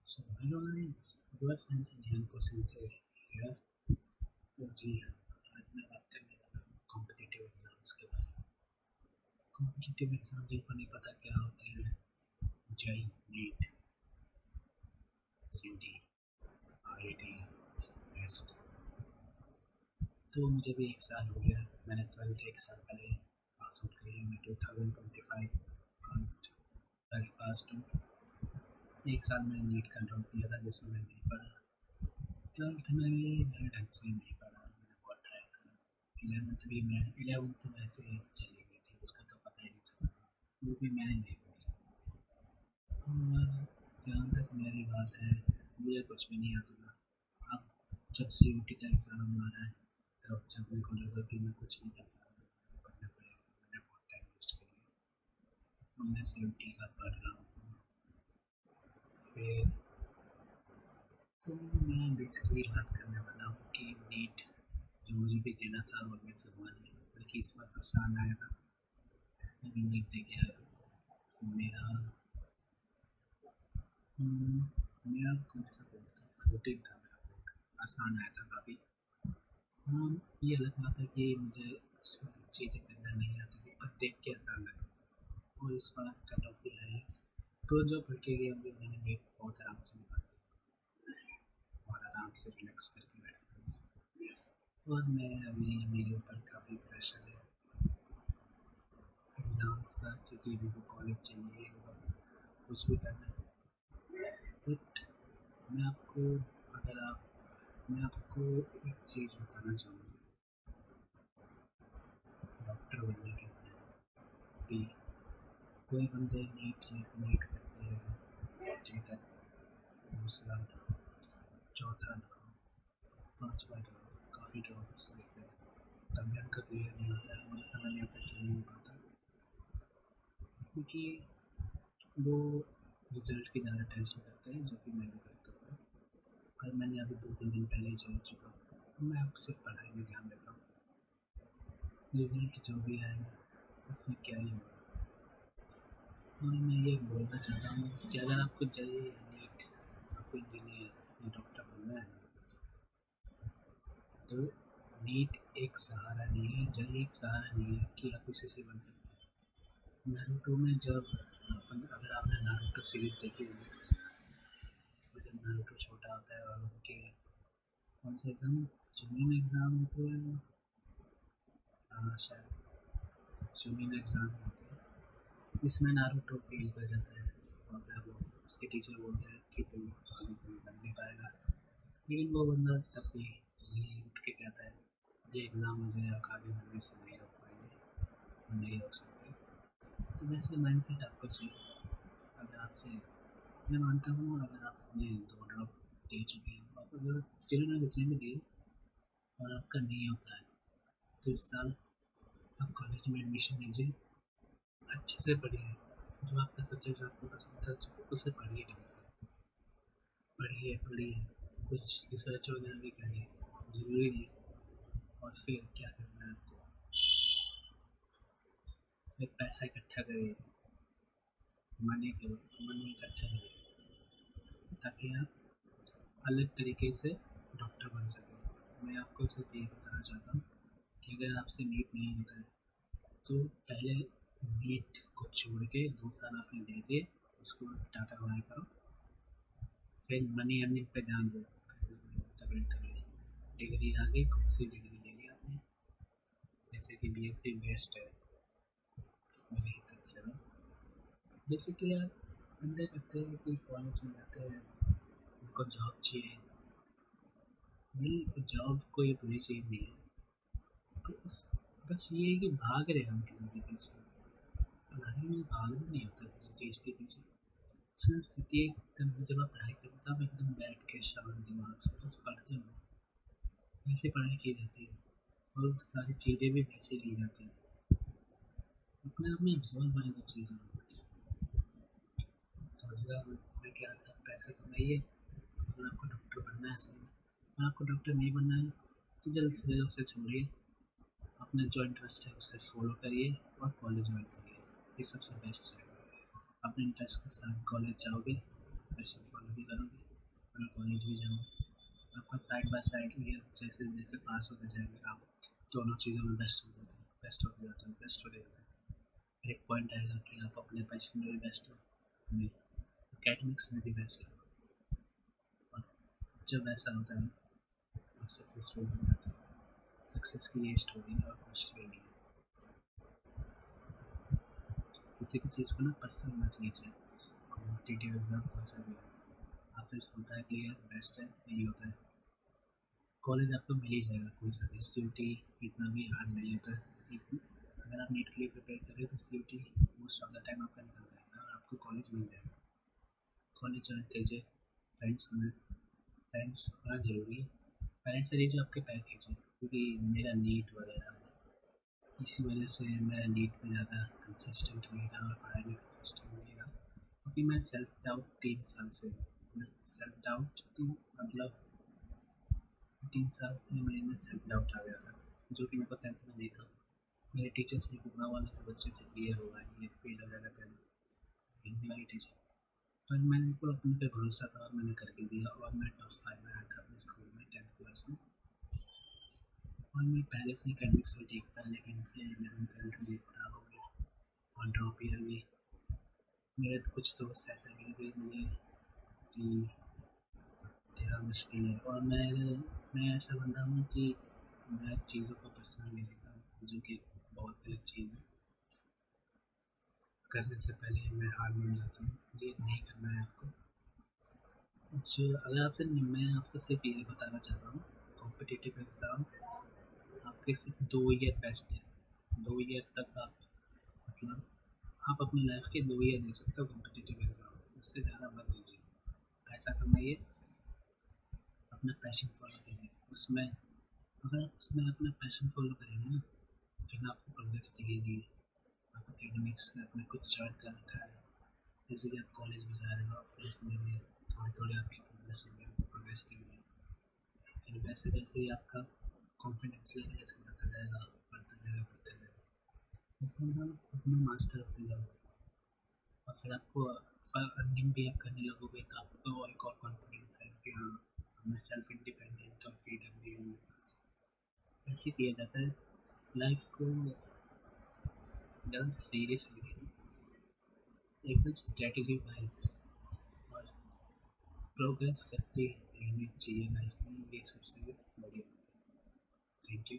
So hello guys, your science and ज्ञान question से here। तो जी हाँ, आज मैं बात करने वाला हूँ कॉम्पिटिटिव एग्जाम्स के बारे में। कॉम्पिटिटिव एग्जाम जिनको नहीं पता क्या होते हैं, जेई, नीट, सीटी, आईआईटी, नेस्ट। तो मुझे भी एक साल हो गया, मैंने 12th एक साल पहले पास आउट किया। मैं 2025 ट्वेल्थ पास टू। एक साल मैंने नीट का ड्रॉप किया था जिसमें मैं नहीं पढ़ा। 12th में भी मैं ढंग से नहीं पढ़ा, मैंने बहुत ट्राई करा। 11th वैसे चली गई थी, उसका तो पता ही नहीं चला, वो भी मैंने नहीं पढ़ी। और जहाँ तक मेरी बात है, मुझे कुछ भी नहीं आता था। अब जब सीयूटी का एग्ज़ाम आ रहा है, तब जब मेरे को लगा कि मैं कुछ नहीं कर पा रहा, पढ़ना पड़ेगा, मैंने बहुत टाइम वेस्ट कर लिया। अब मैं सीयूटी का पढ़ रहा हूँ। फिर तो मैं बेसिकली बात करने वाला हूँ कि नीट जो मुझे भी देना था और मेरे से हुआ नहीं, बल्कि इस बार आसान आया था। मैंने नीट दे दिया। मेरा मेरा कौन सा बोर्ड था, 14 था मेरा बोर्ड। आसान आया था काफ़ी। हाँ, ये अलग बात है कि मुझे इसमें चीज़ें करना नहीं आती थी, पर देख के आसान लगा। और इस बार कट ऑफ भी है, तो जो पढ़ के गए होंगे मैंने नीट बहुत आराम से निकाल दिया और आराम से रिलैक्स करके बैठा। और मैं अभी मेरे ऊपर काफ़ी प्रेशर है एग्ज़ाम्स का, क्योंकि अभी वो कॉलेज चाहिए और कुछ भी करना है। बट मैं आपको अगर आप मैं आपको एक चीज़ बताना चाहूँगा डॉक्टर बनने के बाद भी। कोई बंदे नीट करते हैं, ठीक है, दूसरा ड्रॉप, चौथा ड्रॉप, पाँचवा ड्रॉप, काफ़ी ड्रॉप्स लेते हैं, तब भी उनका क्लियर नहीं होता है। मुझे समझ नहीं आता क्यों नहीं हो पाता, क्योंकि वो रिजल्ट की ज़्यादा टेंशन करते हैं, जो कि मैं भी करता हूँ। और मैंने अभी 2-3 दिन पहले ही छोड़ चुका हूँ। मैं अब सिर्फ पढ़ाई में ध्यान देता हूँ। रिजल्ट जो भी आएगा उसमें क्या ही होगा। और मैं ये बोलना चाहता हूँ कि अगर आपको चाहिए नीट, आपको इंजीनियर या डॉक्टर बनना है, तो नीट एक सहारा नहीं है, जेईई एक सहारा नहीं है कि आप इसी से बन सकते हैं। नारुतो में जब अगर आपने नारुतो सीरीज देखी होगी, इसमें जब नारुतो छोटा होता है और उनके कौन से एग्ज़ाम, जुनिन एग्ज़ाम होते हैं, शायद जुनिन एग्ज़ाम होते हैं, इसमें नारुतो फेल कर जाता है और फिर वो उसके टीचर बोलते हैं कि तुम आगे कोई बन नहीं पाएगा। लेकिन वो बंदा तब भी वही उठ के कहता है, ये एग्ज़ाम मुझे आप आगे बढ़ने से नहीं रोक पाएंगे, नहीं रोक सकते। तो वैसे माइंडसेट आपको चाहिए। अगर आपसे मैं मानता हूँ, अगर आपने 2 ड्रॉप दे चुके हैं, आप अगर जिन्होंने जितने भी दिए और आपका नहीं होता है, तो इस साल आप कॉलेज में एडमिशन लीजिए, अच्छे से पढ़िए। जो आपका सब्जेक्ट आपको पसंद था उसे पढ़िए ढंग से, पढ़िए, कुछ रिसर्च वगैरह भी करिए, ज़रूरी नहीं। और फिर क्या करना है आपको, फिर पैसा इकट्ठा करिए, मनी इकट्ठा करिए, ताकि आप अलग तरीके से डॉक्टर बन सकें। मैं आपको सिर्फ ये बताना चाहता हूँ कि अगर आपसे नीट नहीं होता है, तो पहले नीट को छोड़ के 2 साल आपने दे दिए, उसको टाटा बाय करो, फिर मनी अर्निंग पे ध्यान दो। तगड़ी तगड़ी डिग्री आ गई, कौन सी डिग्री ले ली आपने, जैसे कि बीएससी बेस्ट है मेरे हिसाब से ना। बेसिकली यार बंदे करते हैं कि कॉलेज में जाते हैं, उनको जॉब चाहिए। भाई जॉब कोई बुरी चीज़ नहीं है, बस बस ये है कि भाग रहे हम किसी के पीछे। पढ़ाई में भागना नहीं होता किसी चीज़ के पीछे। स्थिति एकदम, जब आप पढ़ाई करते हो आप एकदम बैठ के शांत दिमाग से बस पढ़ते हो, वैसे पढ़ाई की जाती है और सारी चीज़ें भी वैसे ली जाती हैं। अपने आप में एब्जॉर्व होने की चीज़ है। रोजगार में क्या था, पैसा कमाइए। अगर आपको डॉक्टर बनना है, सही, अगर आपको डॉक्टर नहीं बनना है तो जल्द से जल्द उसे छोड़िए, अपना जो इंटरेस्ट है उसे फॉलो करिए और कॉलेज ज्वाइन करिए। ये सबसे बेस्ट रहेगा। अपने इंटरेस्ट के साथ कॉलेज जाओगे पैशन फॉलो भी करूँगी और कॉलेज भी जाऊँगी। आपका साइड बाय साइड ईयर जैसे जैसे पास होते जाएंगे आप दोनों चीज़ों में बेस्ट होते जाते हैं, बेस्ट होते जाते हैं। एक पॉइंट आएगा कि आप अपने पैशन में भी बेस्ट हो, नहीं एकेडमिक्स में भी बेस्ट हो, और जब ऐसा होता है आप सक्सेसफुल हो जाते हैं। सक्सेस की ये स्टोरी है और कुछ भी नहीं है। किसी भी चीज़ को ना पर्सनल मत लीजिए। कॉम्पिटिटिव एग्जाम कौन सा भी है, आपसे होता है कि यार बेस्ट है यही होता है। कॉलेज आपको मिल ही जाएगा, कोई सा भी सी इतना भी हार्ड नहीं होता है। अगर आप नीट के लिए प्रिपेयर करें तो सी मोस्ट ऑफ द टाइम आपका निकल जाएगा और आपको कॉलेज मिल जाएगा। कॉलेज ज्वाइन कीजिए, फ्रेंड्स होना जरूरी है। पहले से लीजिए आपके पैकेज है, क्योंकि मेरा नीट वगैरह इसी वजह से मैं नीट में ज़्यादा कंसिस्टेंट नहीं रहा और पढ़ाई में कंसिस्टेंट नहीं रहा, क्योंकि मैं सेल्फ डाउट 3 साल से सेल्फ डाउट तो मतलब 3 साल से मेरे में सेल्फ डाउट आ गया था, जो कि मेरे को 10th में नहीं था। मेरे टीचर्स ने कितना वाला से बच्चे से क्लियर होगा, ये फेल हो जाएगा पहले हिंदी वाली टीचर, पर मैंने को अपने पे भरोसा था और मैंने करके दिया और मैं टॉप 5 में आया था अपने स्कूल में 10th क्लास में। और मैं पहले से एकेडमिक्स भी ठीक था, लेकिन फिर 11th 12th में खराब हो गया और ड्रॉप ईयर भी। मेरे तो कुछ दोस्त ऐसे मिल गए मुझे कि तेरा मुश्किल है, और मैं ऐसा बंदा हूँ कि मैं चीज़ों को पर्सनल ले लेता हूँ, जो कि बहुत गलत चीज़ है। करने से पहले मैं हार मान जाता हूँ, ये नहीं करना है आपको। जो अगर आपसे मैं आपको सिर्फ ये बताना चाहता हूँ, कॉम्पिटिटिव एग्ज़ाम आपके सिर्फ 2 ईयर बेस्ट है। 2 ईयर तक आप मतलब आप अपनी लाइफ के 2 ईयर दे सकते हो कॉम्पिटिटिव एग्ज़ाम, उससे ज़्यादा मत दीजिए। ऐसा करना ये अपना पैशन फॉलो करिए उसमें। अगर आप उसमें अपना पैशन फॉलो करेंगे ना, फिर आपको प्रोग्रेस दिखेगी। आप एकेडमिक्स में अपने कुछ चार्ट कर रखा है, जैसे कि आप कॉलेज में जा रहे हो, आप उसमें भी थोड़ी थोड़ी आपकी प्रोग्रेस होगी, प्रोग्रेस दिखेगी। फिर वैसे वैसे ही आपका कॉन्फिडेंस लेवल ऐसे बढ़ता जाएगा, बढ़ता जाएगा, बढ़ता जाएगा। इसमें आप अपना मास्टर होते जाओ, और फिर आपको अर्निंग भी आप करने लगोगे, तो आपको एक और कॉन्फिडेंस है कि हाँ मैं सेल्फ इंडिपेंडेंट और फ्रीडम भी है मेरे पास। ऐसे किया जाता है। लाइफ को ज़्यादा सीरियस लेके एकदम स्ट्रेटेजी वाइज और प्रोग्रेस करते रहनी चाहिए लाइफ में, ये सबसे बढ़िया। Thank you.